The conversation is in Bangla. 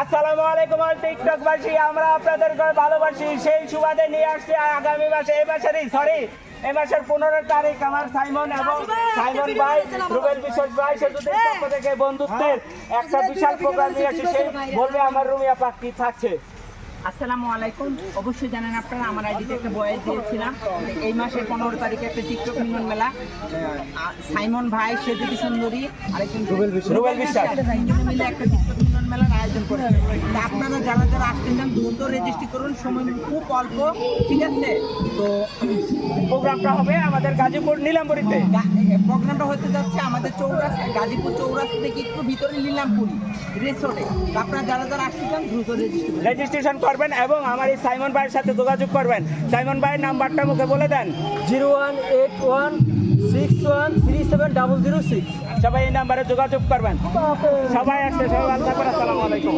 আসসালামু আলাইকুম টিকটকবাসী, আমরা আপনাদের ভালোবাসি সেই সুবাদে নিয়ে আসছি আগামী মাসে এই মাসের 15 তারিখ আমার সাইমন এবং সাইমন ভাই রুবেল বিশ্বাস ভাই সেতুদের পক্ষ থেকে বন্ধুত্বের একটা বিশাল প্রোগ্রাম নিয়ে আসছি। সেই বলবে আমার রুমিয়া পাক কি থাকছে। আসসালামু আলাইকুম। অবশ্যই জানেন আপনারা আমার আইডিতে একটা বয়স দিয়েছিলাম এই মাসের 15 তারিখে একটা টিকটক মিলন মেলা। সাইমন ভাই সেতুটি সুন্দরী আরেকজন রুবেল বিশ্বাস মিলে একটা টিকটক মিলন মেলার আয়োজন করেছে। আপনারা যারা যারা আসছেন না দ্রুত রেজিস্ট্রি করুন, সময় খুব অল্প, ঠিক আছে? তো প্রোগ্রামটা হবে আমাদের গাজীপুর নীলাম্বরীতে। প্রোগ্রামটা হতে যাচ্ছে আমাদের চৌরাস্তা, গাজীপুর চৌরাস্তা থেকে একটু ভিতরে নীলামপুরি রিসোর্টে। আপনারা যারা যারা আসতে চান দ্রুত রেজিস্ট্রেশন করবেন এবং আমার এই সাইমন ভাইয়ের সাথে যোগাযোগ করবেন। সাইমন ভাইয়ের নাম্বারটা মুখে বলে দেন, 018161370006। সবাই এই নাম্বারে যোগাযোগ করবেন। সবাই আসছে, সবাই ভালো থাকবেন। আসসালামু আলাইকুম।